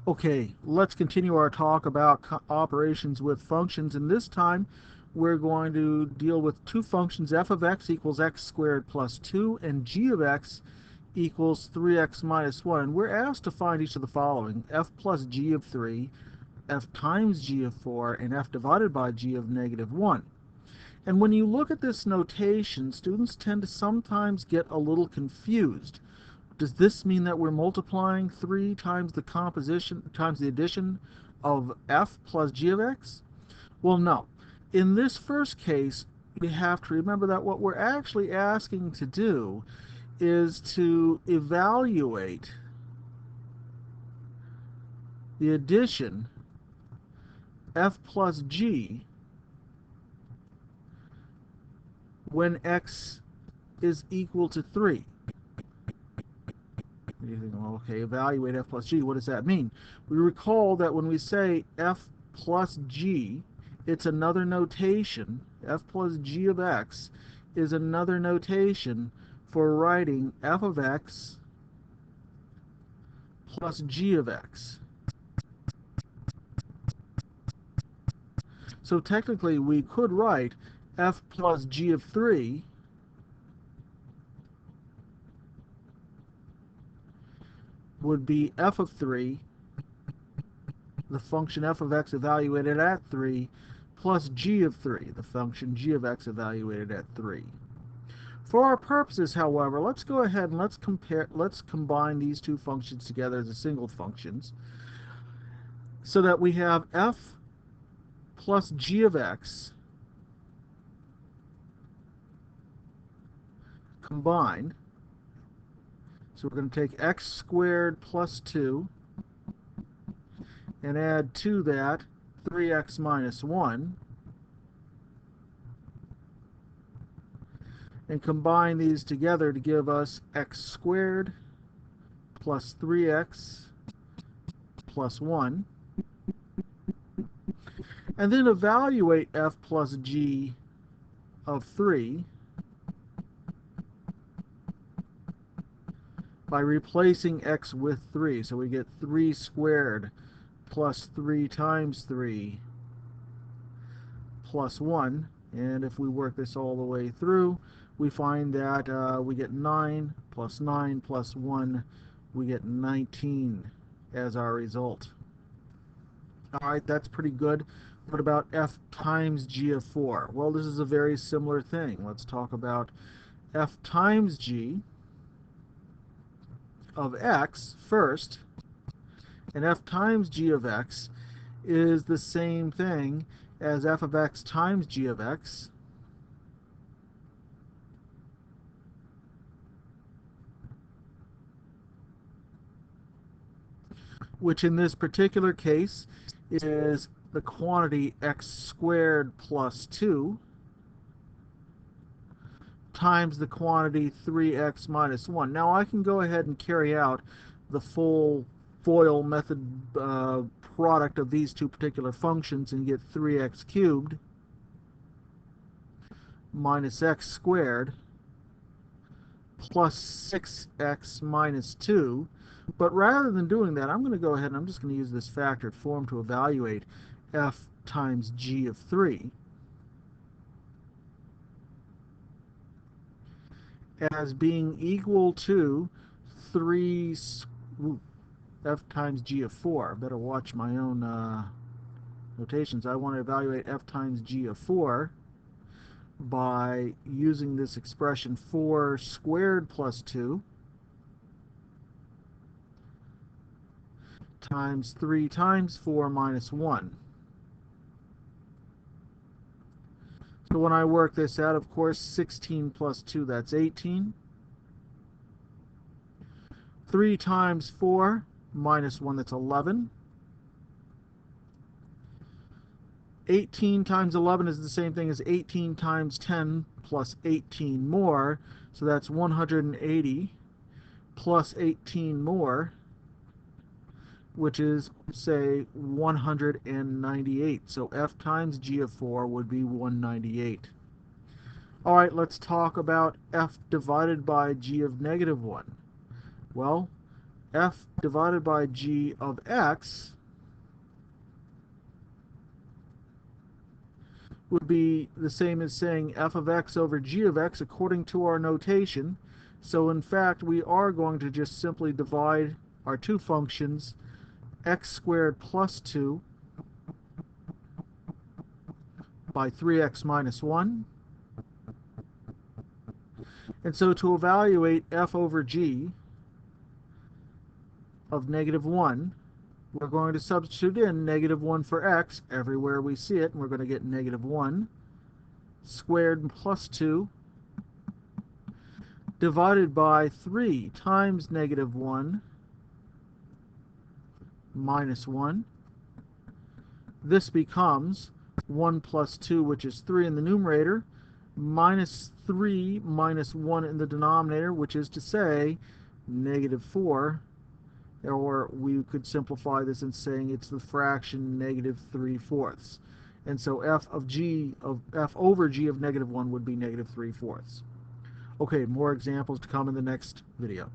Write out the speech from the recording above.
Okay, let's continue our talk about operations with functions, and this time we're going to deal with two functions, f of x equals x squared plus 2 and g of x equals 3x minus 1. And we're asked to find each of the following: f plus g of 3, f times g of 4, and f divided by g of negative 1. And when you look at this notation, students tend to sometimes get a little confused. Does this mean that we're multiplying 3 times the composition times the addition of f plus g of x? Well, no. In this first case, we have to remember that what we're actually asking to do is to evaluate the addition f plus g when x is equal to 3. You think, well, okay, evaluate f plus g. What does that mean? We recall that when we say f plus g, it's another notation. F plus g of x is another notation for writing f of x plus g of x. So technically, we could write f plus g of 3 would be f of 3, the function f of x evaluated at 3, plus g of 3, the function g of x evaluated at 3. For our purposes, however, let's go ahead and let's combine these two functions together as a single functions, so that we have f plus g of x combined. So we're going to take x squared plus 2 and add to that 3x minus 1, and combine these together to give us x squared plus 3x plus 1, and then evaluate f plus g of 3 by replacing x with 3. So we get 3 squared plus 3 times 3 plus 1. And if we work this all the way through, we find that we get 9 plus 9 plus 1. We get 19 as our result. All right, that's pretty good. What about f times g of 4? Well, this is a very similar thing. Let's talk about f times g of x first. And f times g of x is the same thing as f of x times g of x. Which in this particular case is the quantity x squared plus 2 times the quantity 3x minus 1. Now I can go ahead and carry out the full FOIL method product of these two particular functions and get 3x cubed minus x squared plus 6x minus 2. But rather than doing that, I'm going to go ahead and I'm just going to use this factored form to evaluate f times g of 3 as being equal to 3 f times g of 4. Better watch my own notations. I want to evaluate f times g of 4 by using this expression 4 squared plus 2 times 3 times 4 minus 1. So when I work this out, of course, 16 plus 2, that's 18. 3 times 4 minus 1, that's 11. 18 times 11 is the same thing as 18 times 10 plus 18 more. So that's 180 plus 18 more, which is, say, 198. So f times g of 4 would be 198. All right, let's talk about f divided by g of negative 1. Well, f divided by g of x would be the same as saying f of x over g of x according to our notation. So in fact, we are going to just simply divide our two functions, x squared plus 2 by 3x minus 1. And so to evaluate f over g of negative 1, we're going to substitute in negative 1 for x everywhere we see it, and we're going to get negative 1 squared plus 2 divided by 3 times negative 1 minus 1. This becomes 1 plus 2, which is 3 in the numerator, minus 3 minus 1 in the denominator, which is to say negative 4. Or we could simplify this in saying it's the fraction negative 3/4. And so f over g of negative 1 would be negative 3/4. Okay, more examples to come in the next video.